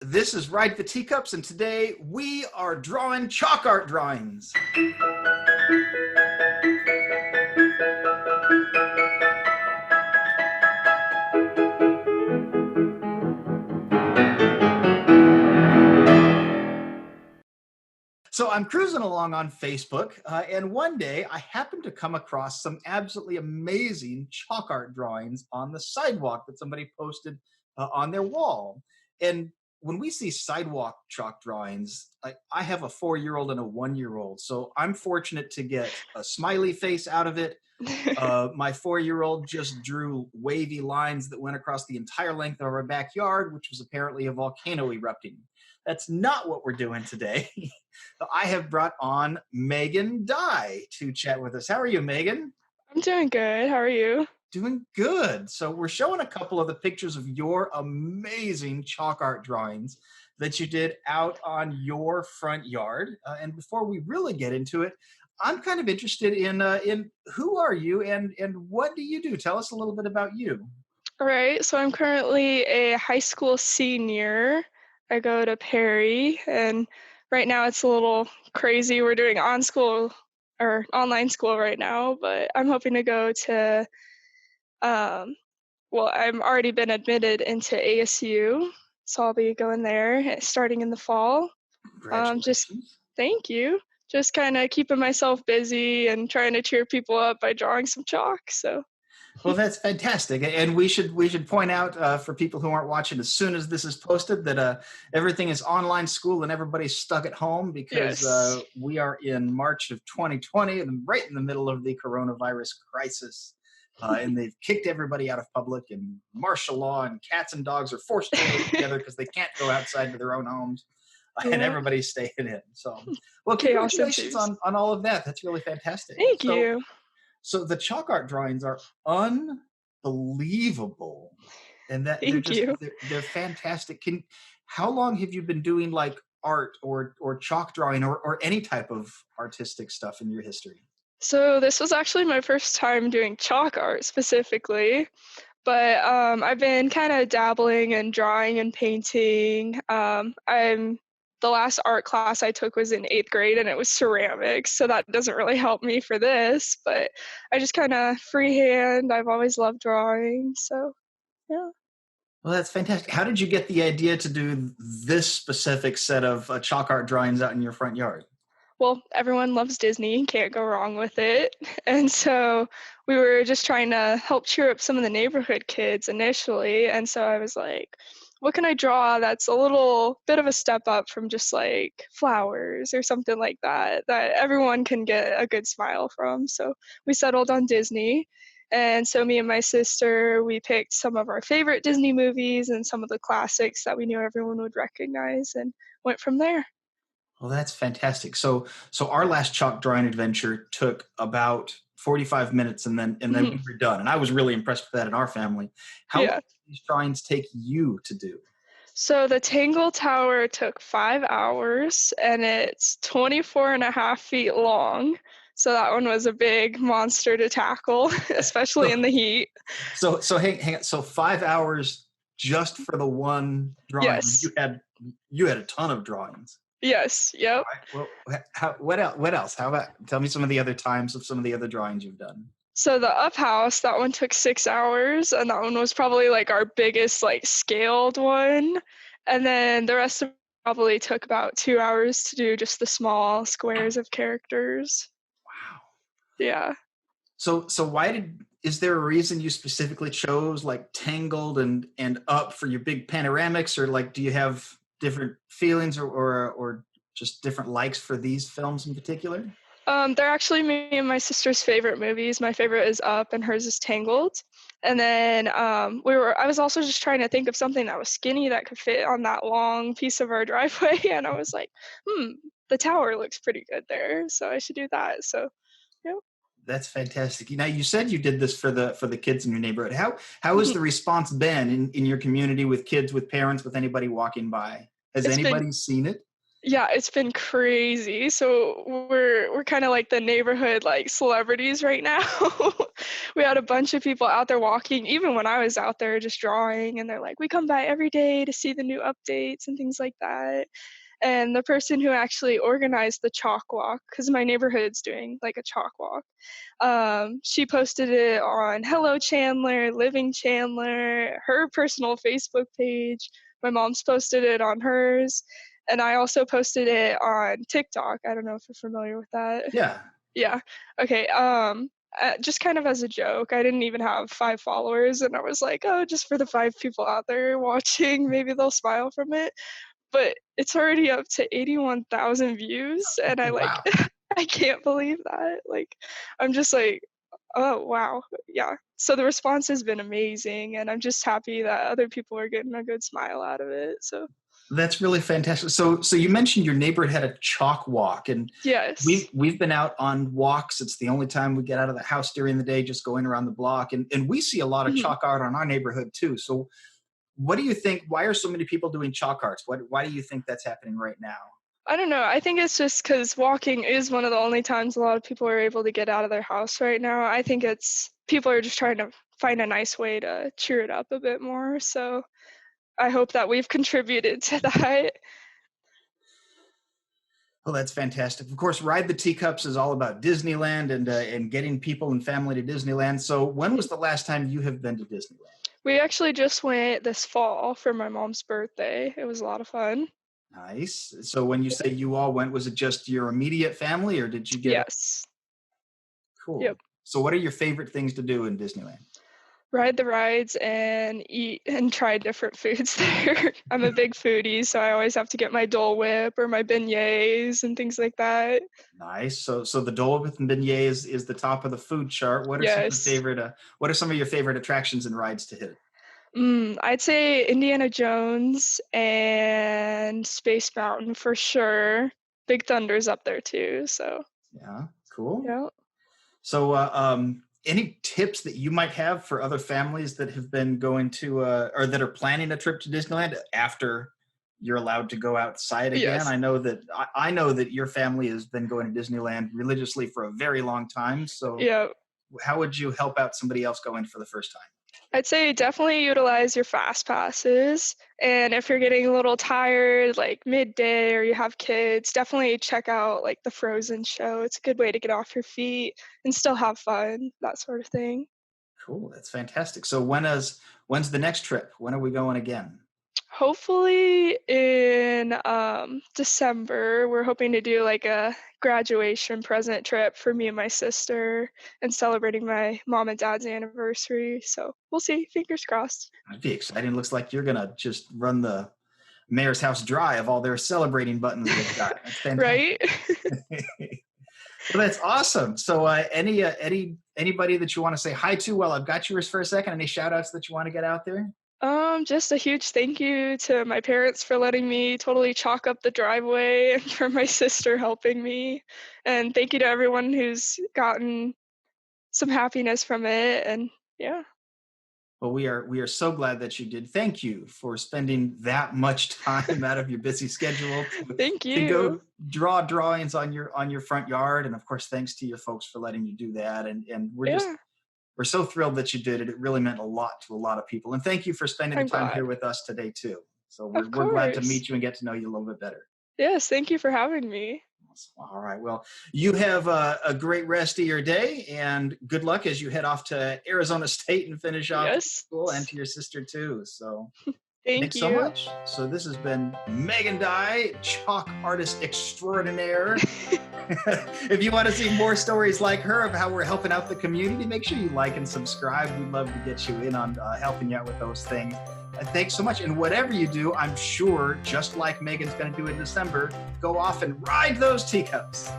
This is Ride the Teacups, and today we are drawing chalk art drawings. So I'm cruising along on Facebook, and one day I happened to come across some absolutely amazing chalk art drawings on the sidewalk that somebody posted on their wall. And when we see sidewalk chalk drawings, I have a 4-year-old and a 1-year-old, so I'm fortunate to get a smiley face out of it. My 4-year-old just drew wavy lines that went across the entire length of our backyard, which was apparently a volcano erupting. That's not what we're doing today. I have brought on Megan Dye to chat with us. How are you, Megan? I'm doing good. How are you? Doing good. So we're showing a couple of the pictures of your amazing chalk art drawings that you did out on your front yard. And before we really get into it, I'm kind of interested in who are you and what do you do? Tell us a little bit about you. All right. So I'm currently a high school senior. I go to Perry, and right now it's a little crazy. We're doing on school or online school right now, but I'm hoping to go to, um, well, I'm already been admitted into ASU, so I'll be going there starting in the fall. Just Congratulations. thank you. Just kind of keeping myself busy and trying to cheer people up by drawing some chalk. So. Well, that's fantastic, and we should point out for people who aren't watching as soon as this is posted that everything is online school and everybody's stuck at home because Yes. we are in March of 2020 and right in the middle of the coronavirus crisis, and they've kicked everybody out of public and martial law and cats and dogs are forced to live together because they can't go outside to their own homes, and Yeah. everybody's staying in. So, well, Chaos congratulations ensues. on all of that. That's really fantastic. Thank So. you. So the chalk art drawings are unbelievable, and that they're Thank just you. they're fantastic. Can How long have you been doing like art or chalk drawing or any type of artistic stuff in your history? So this was actually my first time doing chalk art specifically, but I've been kind of dabbling in drawing and painting. I'm the last art class I took was in 8th grade and it was ceramics, so that doesn't really help me for this, but I just kind of freehand. I've always loved drawing, so yeah. Well, that's fantastic. How did you get the idea to do this specific set of chalk art drawings out in your front yard? Well, everyone loves Disney, can't go wrong with it. And so we were just trying to help cheer up some of the neighborhood kids initially. And so I was like, what can I draw that's a little bit of a step up from just like flowers or something like that, that everyone can get a good smile from? So we settled on Disney. And so me and my sister, we picked some of our favorite Disney movies and some of the classics that we knew everyone would recognize and went from there. Well, that's fantastic. So our last chalk drawing adventure took about 45 minutes and then we were done. And I was really impressed with that in our family. How long Yeah. did these drawings take you to do? So the Tangle Tower took 5 hours and it's 24 and a half feet long. So that one was a big monster to tackle, especially So in the heat. so hang on. So 5 hours just for the one drawing. Yes. You had a ton of drawings. Yes. Yep. All right. Well, what else? What else? How about tell me some of the other times of some of the other drawings you've done? So the Up House, that one took 6 hours, and that one was probably like our biggest like scaled one. And then the rest of probably took about 2 hours to do just the small squares of characters. Wow. Yeah. So why did is there a reason you specifically chose like Tangled and Up for your big panoramics, or like do you have different feelings or just different likes for these films in particular? They're actually me and my sister's favorite movies. My favorite is Up and hers is Tangled. And then I was also just trying to think of something that was skinny that could fit on that long piece of our driveway. And I was like, the tower looks pretty good there. So I should do that. So, yeah. That's fantastic. Now you said you did this for the kids in your neighborhood. How has Mhm. the response been in your community with kids, with parents, with anybody walking by? Has It's been anybody seen it? Yeah, it's been crazy. So we're kind of like the neighborhood like celebrities right now. We had a bunch of people out there walking, even when I was out there just drawing, and they're like, "We come by every day to see the new updates and things like that." And the person who actually organized the chalk walk, because my neighborhood's doing like a chalk walk, she posted it on Hello Chandler, Living Chandler, her personal Facebook page. My mom's posted it on hers, and I also posted it on TikTok. I don't know if you're familiar with that. Yeah. Yeah. Okay. Just kind of as a joke. I didn't even have 5 followers, and I was like, oh, just for the 5 people out there watching, maybe they'll smile from it. But it's already up to 81,000 views, and I like, Wow. I can't believe that. Like, I'm just like, oh wow, yeah. So the response has been amazing, and I'm just happy that other people are getting a good smile out of it. So That's really fantastic. So you mentioned your neighborhood had a chalk walk, and we've yes. we've been out on walks. It's the only time we get out of the house during the day, just going around the block, and we see a lot of Mhm. chalk art on our neighborhood too. So what do you think? Why are so many people doing chalk arts? Why do you think that's happening right now? I don't know. I think it's just because walking is one of the only times a lot of people are able to get out of their house right now. I think it's people are just trying to find a nice way to cheer it up a bit more. So I hope that we've contributed to that. Well, that's fantastic. Of course, Ride the Teacups is all about Disneyland and getting people and family to Disneyland. So when was the last time you have been to Disneyland? We actually just went this fall for my mom's birthday. It was a lot of fun. Nice. So when you say you all went, was it just your immediate family, or did you get a Yes. Yep. cool? So what are your favorite things to do in Disneyland? Ride the rides and eat and try different foods there. I'm a big foodie, so I always have to get my Dole Whip or my beignets and things like that. Nice. So the Dole Whip and beignet is the top of the food chart. Yes. What are some of your favorite attractions and rides to hit? I'd say Indiana Jones and Space Mountain for sure. Big Thunder's up there too, so Yeah, cool. yeah. So any tips that you might have for other families that have been going to or that are planning a trip to Disneyland after you're allowed to go outside again? Yes. I know that your family has been going to Disneyland religiously for a very long time. So Yeah. how would you help out somebody else going for the first time? I'd say definitely utilize your fast passes. And if you're getting a little tired, like midday, or you have kids, definitely check out like the Frozen show. It's a good way to get off your feet and still have fun, that sort of thing. Cool, that's fantastic. So when's the next trip? When are we going again? Hopefully in December, we're hoping to do like a graduation present trip for me and my sister and celebrating my mom and dad's anniversary. So we'll see. Fingers crossed. That'd be exciting. Looks like you're gonna just run the mayor's house dry of all their celebrating buttons they've got. That's fantastic. Right? Well, that's awesome. So, anybody that you want to say hi to while I've got yours for a second? Any shout outs that you want to get out there? Just a huge thank you to my parents for letting me totally chalk up the driveway and for my sister helping me. And thank you to everyone who's gotten some happiness from it. And yeah, Well, we are so glad that you did. Thank you for spending that much time out of your busy schedule thank to you. go draw drawings on your front yard, and of course, thanks to your folks for letting you do that. And Yeah, we're so thrilled that you did it. It really meant a lot to a lot of people. And thank you for spending the I'm time here glad. with us today too. So Of we're glad to course. meet you and get to know you a little bit better. Yes, thank you for having me. All right. Well, you have a great rest of your day, and good luck as you head off to Arizona State and finish off Yes. school, and to your sister too. So Thank thanks so you. much. So this has been Megan Dye, chalk artist extraordinaire. If you want to see more stories like her of how we're helping out the community, make sure you like and subscribe. We'd love to get you in on helping you out with those things. Thanks so much. And whatever you do, I'm sure, just like Megan's going to do in December, go off and ride those teacups.